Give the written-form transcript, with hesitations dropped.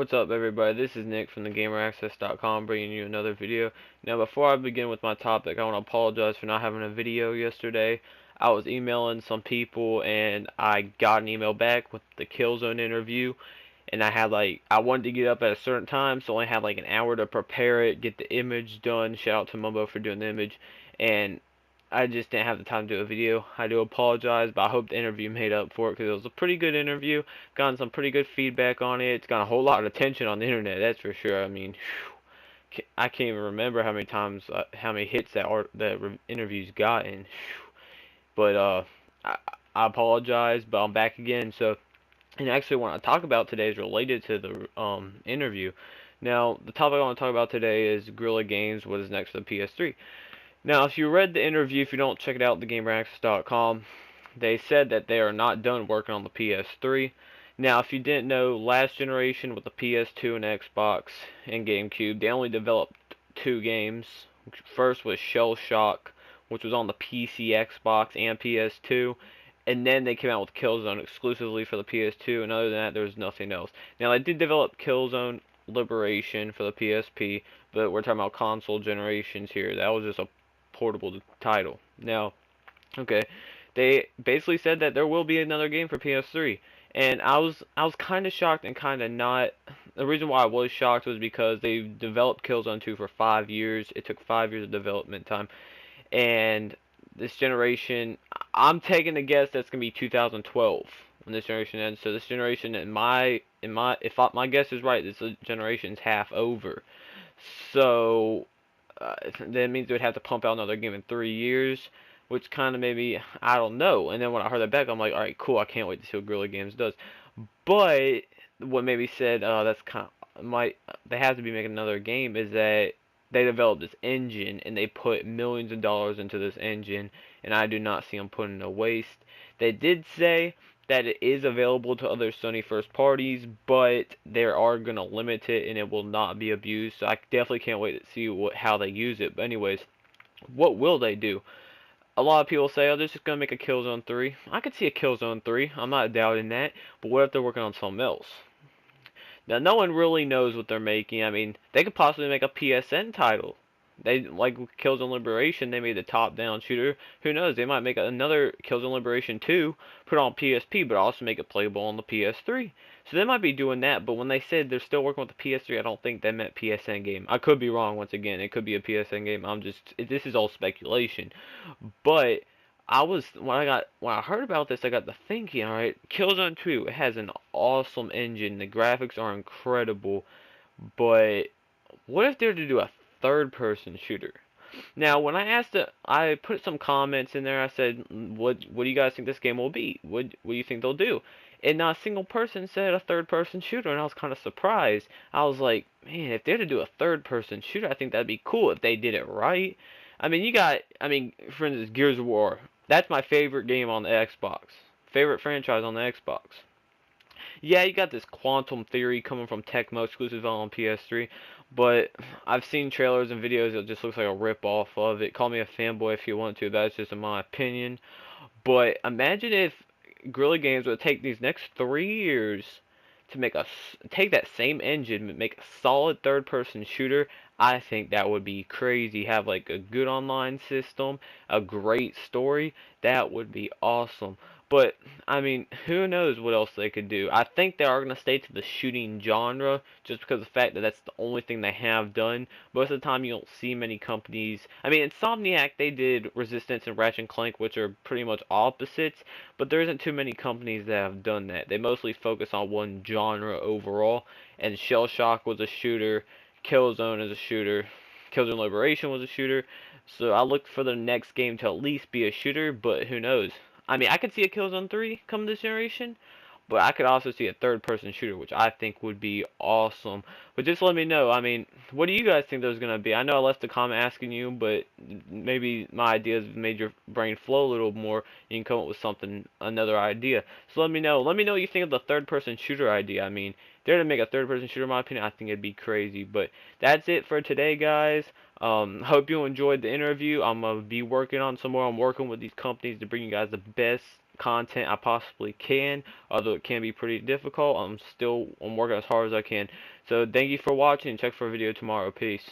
What's up, everybody? This is Nick from thegameraccess.com bringing you another video. Now, before I begin with my topic, I want to apologize for not having a video yesterday. I was emailing some people and I got an email back with the Killzone interview, and I wanted to get up at a certain time, so I only had like an hour to prepare it, get the image done. Shout out to Mumbo for doing the image, and I just didn't have the time to do a video. I do apologize, but I hope the interview made up for it because it was a pretty good interview. Gotten some pretty good feedback on it. It's got a whole lot of attention on the internet, that's for sure. I mean, I can't even remember how many times, how many hits that interview's gotten. But I apologize, but I'm back again. So, and actually, what I talk about today is related to the interview. Now, the topic I want to talk about today is Guerrilla Games. What is next for the PS3? Now, if you read the interview, if you don't, check it out, thegameraccess.com. They said that they are not done working on the PS3. Now, if you didn't know, last generation with the PS2 and Xbox and GameCube, they only developed two games. First was Shell Shock, which was on the PC, Xbox, and PS2. And then they came out with Killzone exclusively for the PS2, and other than that, there was nothing else. Now, they did develop Killzone Liberation for the PSP, but we're talking about console generations here. That was just a portable title. Now, okay, they basically said that there will be another game for PS3, and I was kind of shocked and kind of not. The reason why I was shocked was because they developed Killzone 2 for 5 years. It took 5 years of development time, and this generation, I'm taking a guess that's gonna be 2012 when this generation ends. So this generation, my guess is right, this generation's half over. So that means they would have to pump out another game in 3 years, which kind of maybe, I don't know. And then when I heard that back, I'm like, alright, cool, I can't wait to see what Guerrilla Games does. But what maybe said that's kind of, they have to be making another game is that they developed this engine and they put millions of dollars into this engine, and I do not see them putting it to waste. They did say that it is available to other Sony first parties, but they are going to limit it and it will not be abused. So I definitely can't wait to see how they use it. But anyways, what will they do? A lot of people say, oh, they're just going to make a Killzone 3. I could see a Killzone 3. I'm not doubting that. But what if they're working on something else? Now, no one really knows what they're making. I mean, they could possibly make a PSN title. They, like Killzone Liberation, they made the top-down shooter. Who knows? They might make another Killzone Liberation 2, put it on PSP, but also make it playable on the PS3. So they might be doing that, but when they said they're still working with the PS3, I don't think they meant PSN game. I could be wrong once again. It could be a PSN game. This is all speculation. But when I heard about this, I got to thinking, alright, Killzone 2, it has an awesome engine. The graphics are incredible, but what if they're to do a third-person shooter? Now, when I put some comments in there. I said, what do you guys think this game will be? What do you think they'll do? And not a single person said a third-person shooter, and I was kind of surprised. I was like, man, if they're to do a third-person shooter, I think that'd be cool if they did it right. I mean, for instance, Gears of War. That's my favorite game on the Xbox. Favorite franchise on the Xbox. Yeah, you got this Quantum Theory coming from Tecmo, exclusive on PS3, but I've seen trailers and videos. It just looks like a rip-off of it. Call me a fanboy if you want to. That's just in my opinion. But imagine if Guerrilla Games would take these next 3 years to take that same engine, and make a solid third-person shooter. I think that would be crazy. Have like a good online system, a great story. That would be awesome. But I mean, who knows what else they could do? I think they are going to stay to the shooting genre, just because of the fact that that's the only thing they have done. Most of the time, you don't see many companies. I mean, Insomniac, they did Resistance and Ratchet and Clank, which are pretty much opposites, but there isn't too many companies that have done that. They mostly focus on one genre overall, and Shell Shock was a shooter, Killzone is a shooter, Killzone Liberation was a shooter, so I look for the next game to at least be a shooter, but who knows? I mean, I could see a Killzone 3 come this generation, but I could also see a third-person shooter, which I think would be awesome. But just let me know, I mean, what do you guys think there's going to be? I know I left a comment asking you, but maybe my ideas made your brain flow a little more. You can come up with another idea. So let me know. Let me know what you think of the third-person shooter idea. I mean, they're to make a third-person shooter, in my opinion, I think it'd be crazy. But that's it for today, guys. Hope you enjoyed the interview. I'm going to be working on some more. I'm working with these companies to bring you guys the best content I possibly can, although it can be pretty difficult. I'm working as hard as I can. So thank you for watching. Check for a video tomorrow. Peace.